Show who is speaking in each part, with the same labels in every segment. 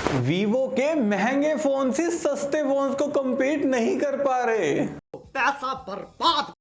Speaker 1: Vivo के महंगे phone से सस्ते फोन को compete नहीं कर पा रहे।
Speaker 2: पैसा बर्बाद।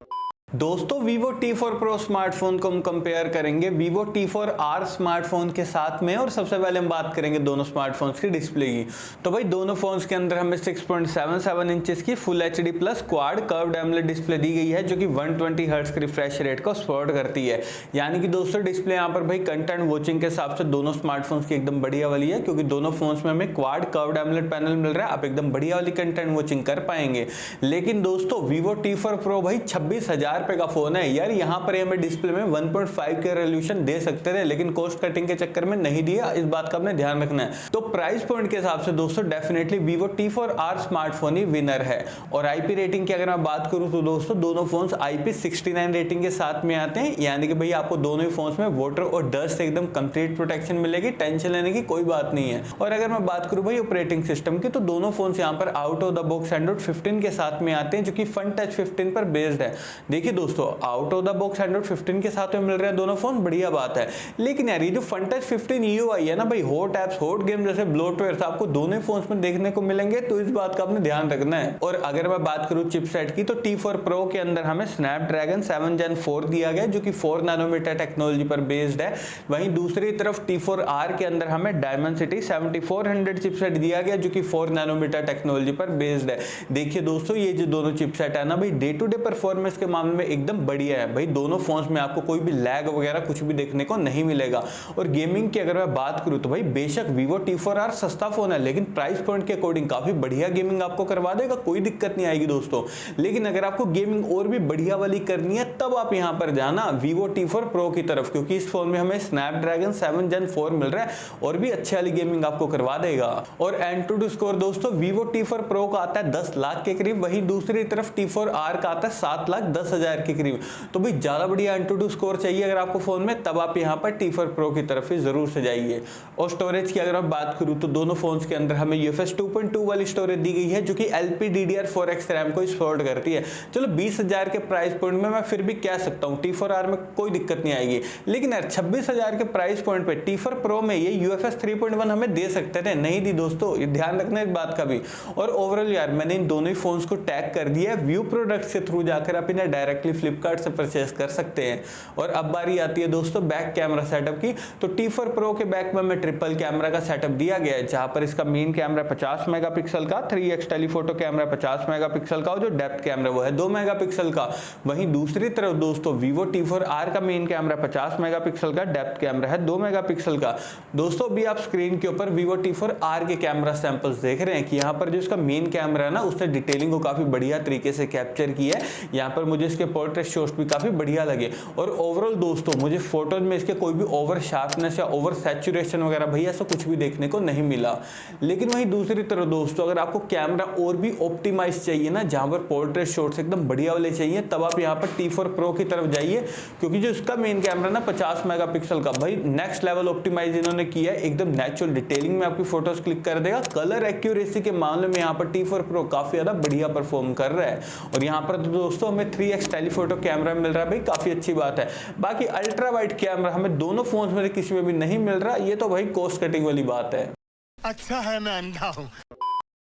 Speaker 1: दोस्तों Vivo T4 Pro स्मार्टफोन को हम कंपेयर करेंगे Vivo T4R स्मार्टफोन के साथ में, और सबसे पहले हम बात करेंगे दोनों स्मार्टफोन्स की डिस्प्ले की। तो भाई दोनों फोन्स के अंदर हमें 6.77 इंचेस की full HD plus quad curved AMOLED display दी गई है, जो कि 120 हर्ट्ज के रिफ्रेश रेट को सपोर्ट करती है। यानी कि दोस्तों डिस्प्ले यहाँ पर भाई कंटेंट वॉचिंग के हिसाब से दोनों स्मार्टफोन्स की एकदम बढ़िया वाली है, क्योंकि दोनों फोन्स में हमें क्वाड कर्व्ड एमोलेड पैनल मिल रहा है। आप एकदम बढ़िया वाली कंटेंट वॉचिंग कर पाएंगे। लेकिन दोस्तों Vivo T4 Pro भाई 26,000 रुपए का फोन है यार। यहाँ पर हमें डिस्प्ले में 1.5 के रेजोल्यूशन दे सकते थे, लेकिन कॉस्ट कटिंग के चक्कर में नहीं दिया। इस बात का आपने ध्यान रखना है। तो प्राइस पॉइंट के हिसाब से दोस्तों डेफिनेटली Vivo T4R स्मार्टफोन ही विनर है। और आईपी रेटिंग की अगर मैं बात करूं तो दोस्तों दोनों फोन्स IP69 रेटिंग के साथ में आते हैं, यानी कि भाई आपको दोनों ही फोन्स में वाटर और डस्ट से एकदम कंप्लीट प्रोटेक्शन मिलेगी। टेंशन लेने की कोई बात नहीं है। और अगर मैं बात करूं भाई ऑपरेटिंग सिस्टम की, तो दोनों फोन्स यहाँ पर out of the box Android 15 के साथ में आते हैं, जो कि फन टच 15 पर बेस्ड है। देखिए दोस्तों out of the box Android 15 के साथ में मिल रहे हैं दोनों फोन, बढ़िया बात है। लेकिन यार ये जो फन टच 15 UI है ना भाई, हॉट एप्स हॉट गेम जैसे ब्लोटवेयर आपको दोनों फोन्स में देखने को मिलेंगे, तो इस बात का आपने ध्यान रखना है। और अगर मैं बात करूं चिपसेट की, तो T4 Pro के अंदर हमें स्नैपड्रैगन 7 Gen 4 दिया गया, जो कि 4 नैनोमीटर टेक्नोलॉजी पर बेस्ड है। वहीं दूसरी तरफ T4R के अंदर हमें डायमेंसिटी 7400 चिपसेट दिया गया, जो कि 4 नैनोमीटर टेक्नोलॉजी पर बेस्ड है। देखिए दोस्तों ये जो दोनों चिपसेट है ना भाई, डे टू डे परफॉर्मेंस के मामले में एकदम बढ़िया है भाई। दोनों फोन्स में आपको कोई भी लैग वगैरह कुछ भी देखने को नहीं मिलेगा। और गेमिंग की अगर मैं बात करूं तो भाई बेशक Vivo T4R सस्ता फोन है, लेकिन प्राइस पॉइंट के अकॉर्डिंग काफी बढ़िया गेमिंग आपको करवा देगा, कोई दिक्कत नहीं आएगी दोस्तों। लेकिन अगर आपको गेमिंग और भी बढ़िया वाली करनी है, तब आप यहां पर जाना Vivo T4 Pro की तरफ, क्योंकि इस फोन में हमें स्नैपड्रैगन 7 Gen 4 मिल रहा है और भी अच्छी वाली गेमिंग आपको करवा देगा। और एंटूडू स्कोर दोस्तों Vivo T4 Pro का आता है 10 लाख के करीब, वहीं दूसरी तरफ T4R का आता है 7,10,000 के करीब। तो भाई ज्यादा बढ़िया एंटूडू स्कोर चाहिए अगर आपको फोन में, तब आप यहाँ पर T4 Pro की तरफ ही जरूर से जाइए। और स्टोरेज की अगर मैं बात करूं तो दोनों फोन्स के अंदर हमें UFS 2.2 वाली स्टोरेज दी गई है, जो कि LPDDR4X रैम को सपोर्ट करती है। चलो 20,000 के प्राइस पॉइंट में मैं फिर भी कह सकता हूँ T4R में कोई दिक्कत नहीं आएगी, लेकिन यार 26,000 के प्राइस पॉइंट पे T4 Pro में ये UFS 3.1 हमें दे सकते थे, नहीं दी दोस्तों, ये ध्यान रखना इस बात का भी। और ओवरऑल यार मैंने इन दोनों ही फोन्स को टैग कर दिया है, व्यू प्रोडक्ट के थ्रू जाकर आप इन्हें डायरेक्टली फ्लिपकार्ट से परचेस कर सकते हैं। और अब बारी आती है दोस्तों बैक कैमरा सेटअप की। तो T4 Pro के बैक में हमें ट्रिपल कैमरा का सेटअप दिया गया है, जहां पर इसका मेन कैमरा 50 मेगापिक्सल का, 3x टेलीफोटो कैमरा 50 मेगापिक्सल का, और जो डेप्थ कैमरा वो है 2 मेगापिक्सल का। वहीं दूसरी तरफ दोस्तों Vivo T4R का मेन कैमरा 50 मेगापिक्सल का, डेप्थ कैमरा है 2 मेगापिक्सल का। दोस्तों अभी आप स्क्रीन के ऊपर Vivo T4R के कैमरा सैंपल्स देख रहे हैं कि यहाँ पर जो इसका मेन कैमरा है ना, उसने डिटेलिंग को काफी बढ़िया तरीके से कैप्चर की है। यहाँ पर मुझे इसके पोर्ट्रेट शॉट्स भी काफी बढ़िया लगे। और ओवरऑल दोस्तों मुझे फोटोज में इसके कोई भी ओवर शार्पनेस या ओवर सैचुरेशन वगैरह भैया ऐसा कुछ भी देखने को नहीं मिला। लेकिन वहीं दूसरी तरफ दोस्तों अगर आपको कैमरा और भी ऑप्टिमाइज चाहिए ना, जहां पर पोर्ट्रेट शॉट्स एकदम बढ़िया वाले चाहिए, तब आप यहाँ पर T4 Pro की तरफ जाइए, क्योंकि जो इसका मेन कैमरा ना 50 मेगापिक्सल का, भाई नेक्स्ट लेवल ऑप्टिमाइज इन्होंने किया है, एकदम नेचुरल डिटेलिंग में आपकी फोटोज क्लिक कर देगा। कलर एक्यूरेसी के मामले में यहाँ पर T4 Pro काफी ज्यादा बढ़िया परफॉर्म कर रहा है। और यहाँ पर तो दोस्तों हमें 3x टेलीफोटो कैमरा मिल रहा है, भाई काफी अच्छी बात है। बाकी अल्ट्रा वाइड कैमरा हमें दोनों फोन्स में किसी में भी नहीं मिल रहा, ये तो भाई कॉस्ट कटिंग वाली बात है।
Speaker 2: अच्छा है मैं अंधा हूँ।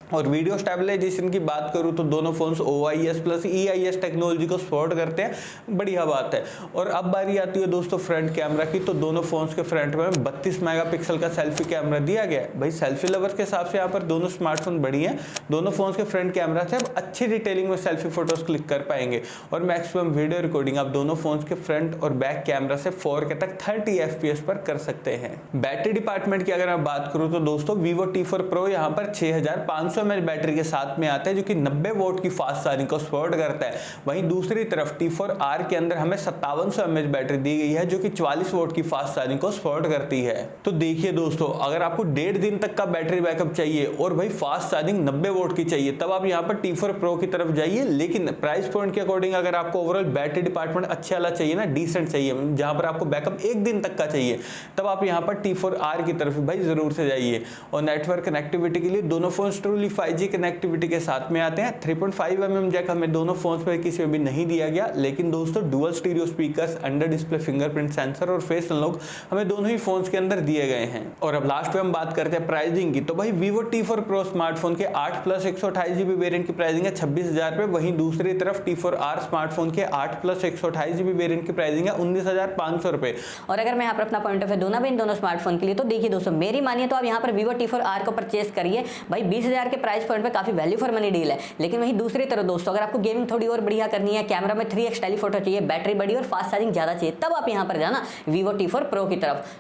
Speaker 1: और वीडियो स्टेबलाइजेशन की बात करूं तो दोनों phones OIS plus EIS technology को सपोर्ट करते हैं, बढ़िया बात है। और अब बारी आती है दोस्तों फ्रंट कैमरा की। तो दोनों फोन्स के फ्रंट में 32 मेगापिक्सल का सेल्फी कैमरा दिया गया है। भाई सेल्फी लवर्स के हिसाब से यहाँ पर दोनों स्मार्टफोन बढ़िया हैं। दोनों फोन्स के फ्रंट कैमरा से आप अच्छी डिटेलिंग में सेल्फी फोटोज क्लिक कर पाएंगे, और मैक्सिमम वीडियो रिकॉर्डिंग आप दोनों फोन्स के फ्रंट और बैक कैमरा से 4K तक 30 FPS पर कर सकते हैं। बैटरी डिपार्टमेंट की अगर मैं बात करूँ तो दोस्तों Vivo T4 Pro यहाँ पर 6500 mAh बैटरी के साथ में आता है, जो कि 90 वोल्ट की फास्ट चार्जिंग को सपोर्ट करता है। वहीं दूसरी तरफ T4R के अंदर हमें 5700 mAh बैटरी दी गई है, जो कि 44 वोल्ट की फास्ट चार्जिंग को सपोर्ट करती है। तो देखिए दोस्तों अगर आपको 1.5 दिन तक का बैटरी बैकअप चाहिए और भाई फास्ट चार्जिंग 90 वोल्ट की चाहिए, तब आप यहाँ पर T4 Pro की तरफ जाइए। लेकिन प्राइस पॉइंट के अकॉर्डिंग अगर आपको ओवरऑल बैटरी डिपार्टमेंट अच्छा वाला चाहिए ना, डिसेंट चाहिए, जहां पर आपको बैकअप 1 दिन तक का चाहिए, तब आप यहाँ पर T4R की तरफ भाई जरूर से जाइए। और नेटवर्क कनेक्टिविटी के लिए दोनों phone truly fully 5G connectivity के साथ में आते हैं। 3.5mm जैक हमें दोनों फोन्स में किसी में भी नहीं दिया गया, लेकिन दोस्तों dual stereo speakers, under display fingerprint sensor और फेस अनलॉक हमें दोनों ही फोन्स के अंदर दिए गए हैं। और अब लास्ट पे हम बात करते हैं प्राइसिंग की। तो भाई Vivo T4 Pro स्मार्टफोन के 8+ 128GB वेरिएंट की प्राइसिंग है 26,000 पे। वहीं दूसरी तरफ T4R स्मार्टफोन के 8+ 128GB वेरिएंट की प्राइसिंग है 19,500 रुपए।
Speaker 3: और अगर मैं यहाँ पर अपना पॉइंट ऑफ व्यू दूं ना इन दोनों स्मार्टफोन के लिए, तो देखिए दोस्तों, मेरी मानिए तो आप यहाँ पर Vivo T4R को परचेस करिए भाई। 20,000 के प्राइस पॉइंट पे काफी वैल्यू फॉर मनी डील है। लेकिन वहीं दूसरी तरफ दोस्तों, अगर आपको गेमिंग थोड़ी और बढ़िया करनी है, कैमरा में 3x टेलीफोटो चाहिए, बैटरी बड़ी और फास्ट चार्जिंग ज्यादा चाहिए, तब आप यहाँ पर जाना Vivo T4 Pro की तरफ।